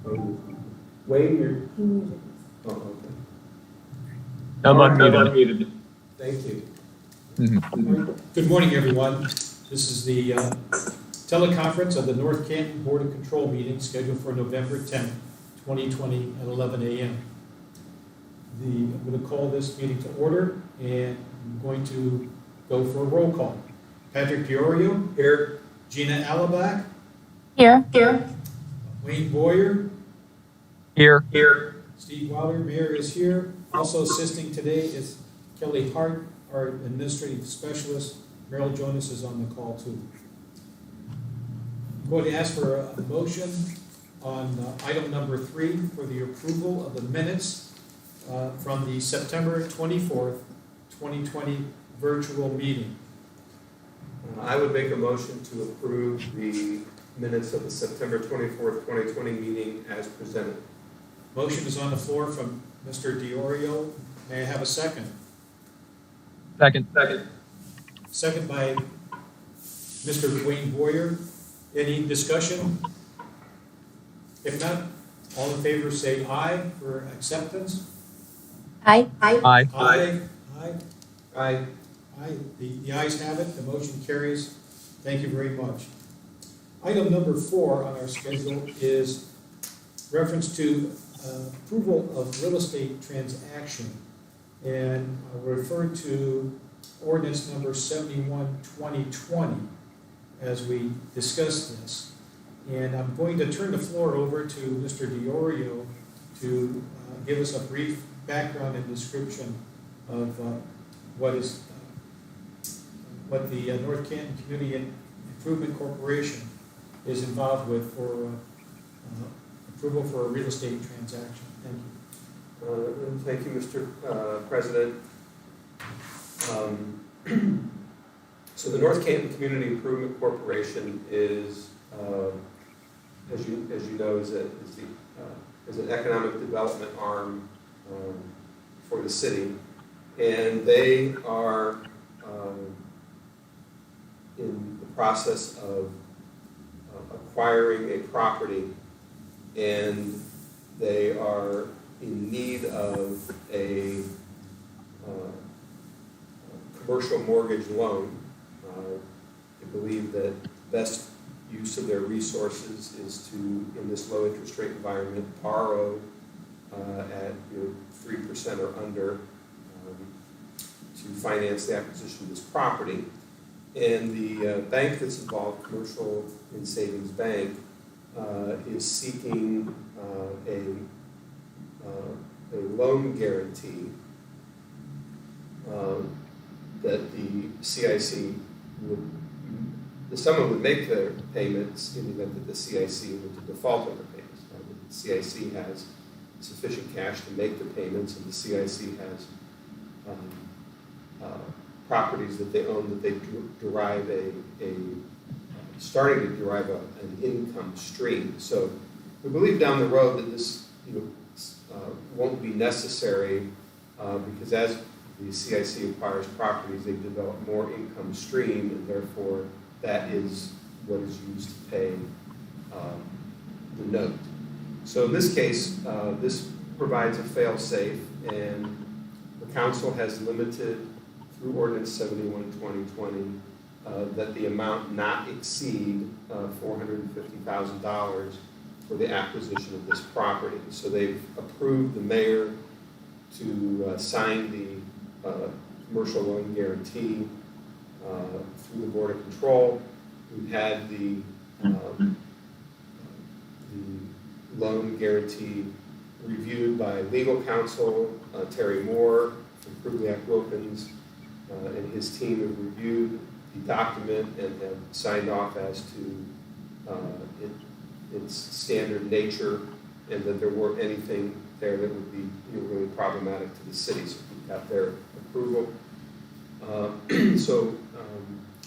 Wayne, you're... Oh, okay. I'm unmuted. Thank you. Mhm. Good morning, everyone. This is the teleconference of the North Canton Board of Control meeting scheduled for November 10th, 2020 at 11 a.m. I'm going to call this meeting to order, and I'm going to go for a roll call. Patrick Diorio. Here. Gina Alabak. Here. Wayne Boyer. Here. Steve Wilder, Mayor, is here. Also assisting today is Kelly Hart, our administrative specialist. Merrill Jonas is on the call too. I'm going to ask for a motion on item number 3 for the approval of the minutes from the September 24th, 2020 virtual meeting. I would make a motion to approve the minutes of the September 24th, 2020 meeting as presented. Motion is on the floor from Mr. Diorio. May I have a second? Second. Second by Mr. Wayne Boyer. Any discussion? If not, all in favor say aye for acceptance. Aye. Aye. Aye. The ayes have it. The motion carries. Thank you very much. Item number 4 on our schedule is reference to approval of real estate transaction. And I'll refer to ordinance number 71-2020 as we discuss this. And I'm going to turn the floor over to Mr. Diorio to give us a brief background and description of what the North Canton Community Improvement Corporation is involved with for approval for a real estate transaction. Thank you. Thank you, Mr. President. So the North Canton Community Improvement Corporation is, as you know, is an economic development arm for the city, and they are in the process of acquiring a property, and they are in need of a commercial mortgage loan. I believe that best use of their resources is to, in this low interest rate environment, borrow at 3% or under to finance the acquisition of this property. And the bank that's involved, Commercial and Savings Bank, is seeking a loan guarantee that the CIC someone would make their payments in the event that the CIC were to default on the payments. The CIC has sufficient cash to make the payments, and the CIC has properties that they own that they derive starting to derive an income stream. So we believe down the road that this won't be necessary because as the CIC acquires properties, they develop more income stream, and therefore that is what is used to pay the note. So in this case, this provides a fail-safe, and the council has limited through Ordinance 71-2020 that the amount not exceed $450,000 for the acquisition of this property. So they've approved the mayor to sign the commercial loan guarantee through the Board of Control. We've had the loan guarantee reviewed by legal counsel, Terry Moore from Krugliak Wilkins, and his team have reviewed the document and have signed off as to its standard nature, and that there weren't anything there that would be really problematic to the city. So we've got their approval. So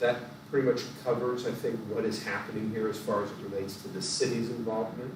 that pretty much covers, I think, what is happening here as far as it relates to the city's involvement.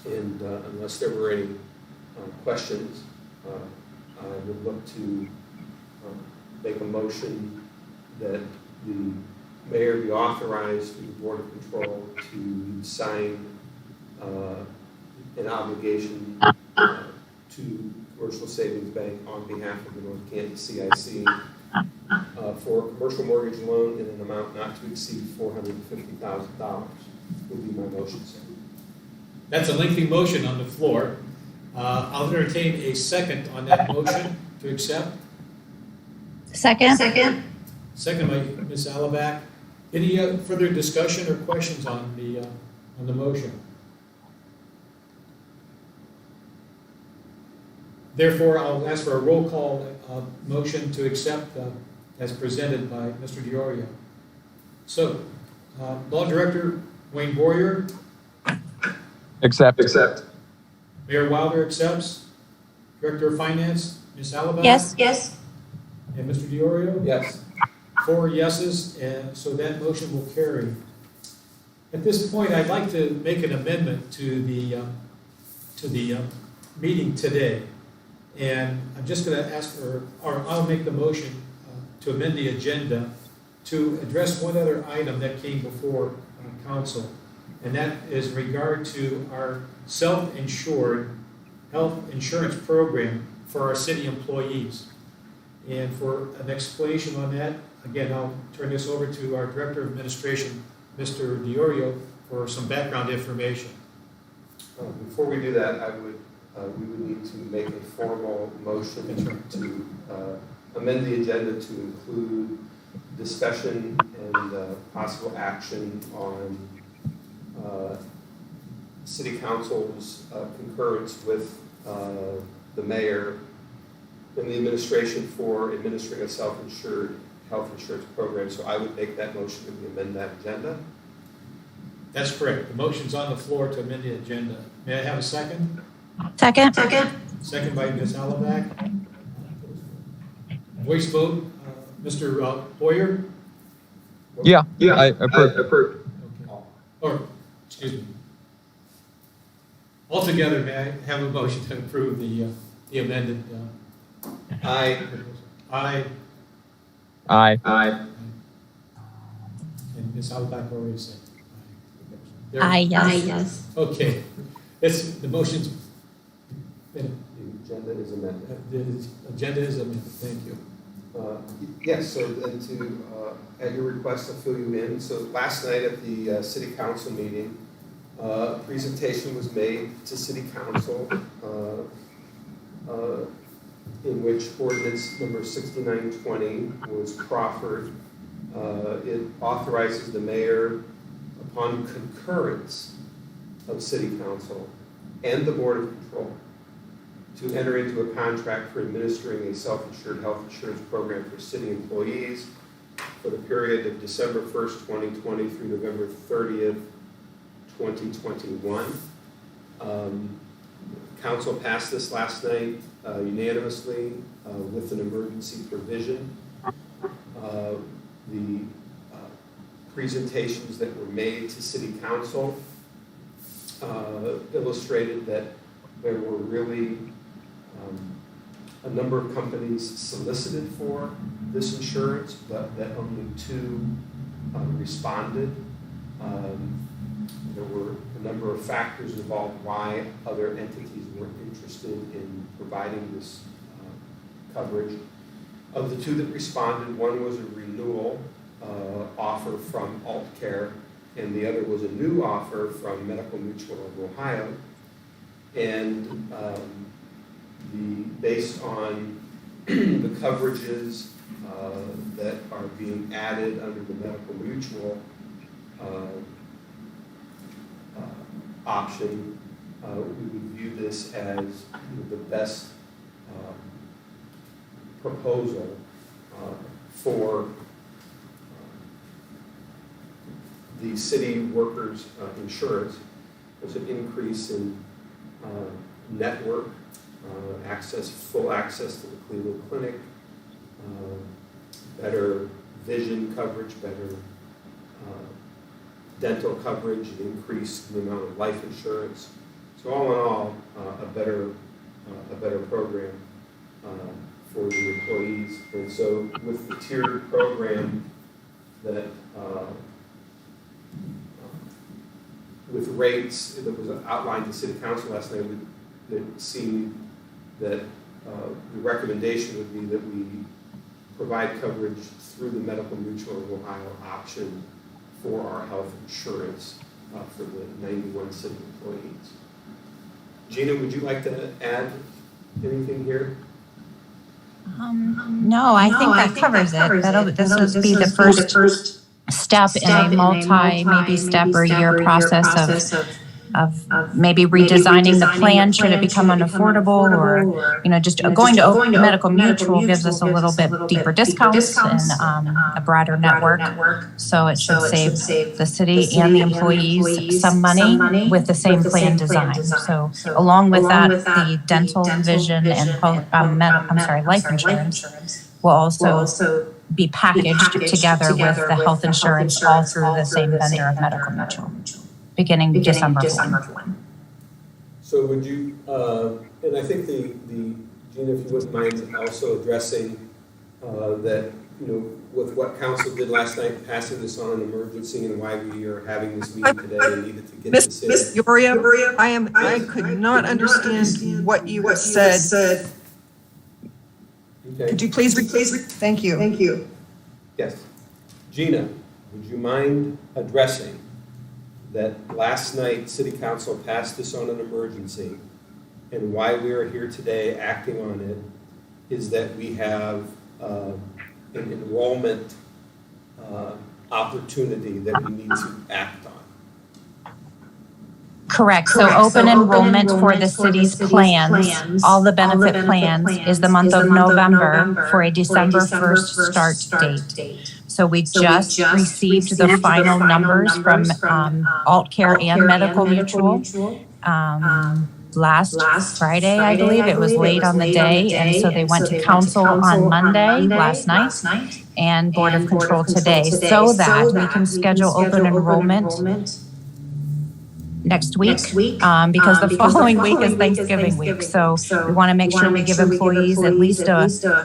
And unless there were any questions, I would look to make a motion that the mayor be authorized through the Board of Control to sign an obligation to Commercial Savings Bank on behalf of the North Canton CIC for a commercial mortgage loan in an amount not to exceed $450,000 would be my motion, sir. That's a lengthy motion on the floor. I'll entertain a second on that motion to accept. Second. Second by Ms. Alabak. Any further discussion or questions on the motion? Therefore, I'll ask for a roll call motion to accept as presented by Mr. DiOrio. So, Law Director Wayne Boyer, Accept. Mayor Wilder accepts. Director of Finance, Ms. Alabak? Yes. And Mr. DiOrio? Yes. 4 yeses, and so that motion will carry. At this point, I'd like to make an amendment to the meeting today. And I'm just going to ask or I'll make the motion to amend the agenda to address one other item that came before council. And that is in regard to our self-insured health insurance program for our city employees. And for an explanation on that, again, I'll turn this over to our Director of Administration, Mr. DiOrio, for some background information. Before we do that, we would need to make a formal motion to amend the agenda to include discussion and possible action on City Council's concurrence with the mayor and the administration for administering a self-insured health insurance program. So I would make that motion that we amend that agenda. That's correct. The motion's on the floor to amend the agenda. May I have a second? Second. Second by Ms. Alabak. Voice vote, Mr. Boyer? Yeah, I approve. Okay. Or, excuse me. Altogether, may I have a motion to approve the amended? Aye. Aye. Aye. And Ms. Alabak already said. There- Aye, yes. Okay. The motion's been, The agenda is amended. the agenda is amended. Thank you. Yes, so then at your request, I'll fill you in. So last night at the city council meeting, a presentation was made to city council in which ordinance number 6920 was proffered. It authorizes the mayor, upon concurrence of city council and the board of control, to enter into a contract for administering a self-insured health insurance program for city employees for the period of December 1st, 2020 through November 30th, 2021. Council passed this last night unanimously with an emergency provision. The presentations that were made to city council illustrated that there were really a number of companies solicited for this insurance, but that only 2 responded. There were a number of factors involved why other entities were interested in providing this coverage. Of the 2 that responded, one was a renewal offer from AltCare, and the other was a new offer from Medical Mutual of Ohio. And based on the coverages that are being added under the Medical Mutual option, we would view this as the best proposal for the city workers' insurance. There's an increase in network full access to the Cleveland Clinic, better vision coverage, better dental coverage, an increase in the amount of life insurance. So all in all, a better program for the employees. And so with the tiered program that with rates that was outlined to City Council last night, it seemed that the recommendation would be that we provide coverage through the Medical Mutual of Ohio option for our health insurance for the 91 city employees. Gina, would you like to add anything here? No, I think that covers it. This would be the first step in a maybe step or year process of maybe redesigning the plan should it become unaffordable, or just going to Medical Mutual gives us a little bit deeper discounts and a broader network. So it should save the city and the employees some money with the same plan design. So along with that, the dental, vision, and life insurance will also be packaged together with the health insurance all through the same vendor of Medical Mutual, beginning December 1. So would you, and I think the Gina, if you wouldn't mind also addressing that, with what council did last night, passing this on an emergency and why we are having this meeting today and needed to get this in. Miss Iorio, I could not understand what you said. Okay. Could you please thank you. Yes. Gina, would you mind addressing that last night City Council passed this on an emergency, and why we are here today acting on it is that we have an enrollment opportunity that we need to act on. Correct. So open enrollment for the city's plans, all the benefit plans, is the month of November for a December 1st start date. So we just received the final numbers from AltCare and Medical Mutual last Friday, I believe. It was late on the day, and so they went to council on Monday, last night, and Board of Control today, so that we can schedule open enrollment next week, because the following week is Thanksgiving week. So we want to make sure we give employees at least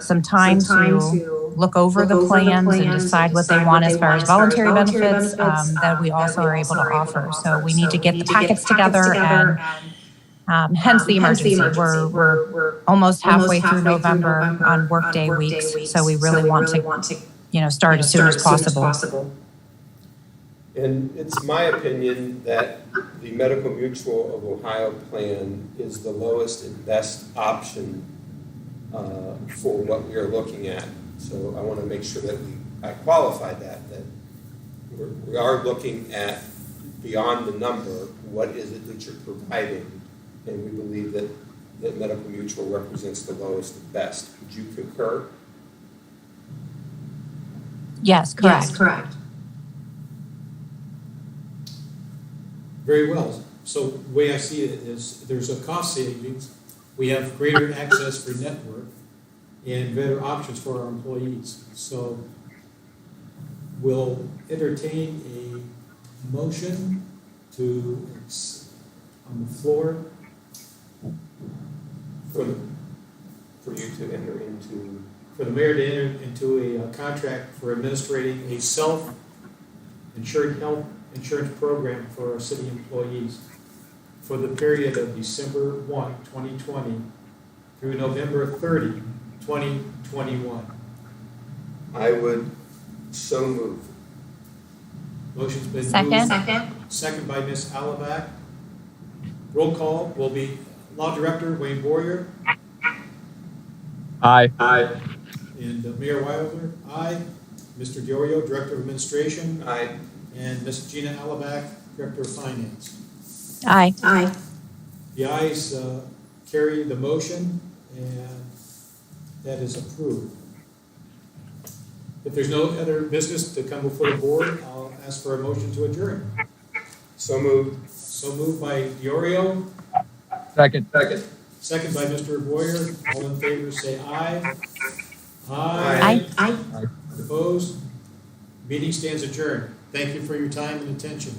some time to look over the plans and decide what they want as far as voluntary benefits that we also are able to offer. So we need to get the packets together, and hence the emergency. We're almost halfway through November on workday weeks, so we really want to start as soon as possible. And it's my opinion that the Medical Mutual of Ohio plan is the lowest and best option for what we are looking at. So I want to make sure that I qualify that we are looking at beyond the number, what is it that you're providing? And we believe that Medical Mutual represents the lowest and best. Would you concur? Yes, correct. Very well. So the way I see it is there's a cost savings. We have greater access for network and better options for our employees. So we'll entertain a motion on the floor For you to enter into. For the mayor to enter into a contract for administrating a self-insured health insurance program for our city employees for the period of December 1, 2020 through November 30, 2021. I would so move. Motion's been Second. Second by Ms. Alabak. Roll call will be Law Director Wayne Boyer. Aye. And Mayor Wilder, aye. Mr. Diorio, Director of Administration. Aye. And Ms. Gina Alabak, Director of Finance. Aye. The ayes carry the motion, and that is approved. If there's no other business to come before the board, I'll ask for a motion to adjourn. So moved. So moved by Diorio, Second. second by Mr. Boyer. All in favor say aye. Aye. Opposed? Meeting stands adjourned. Thank you for your time and attention.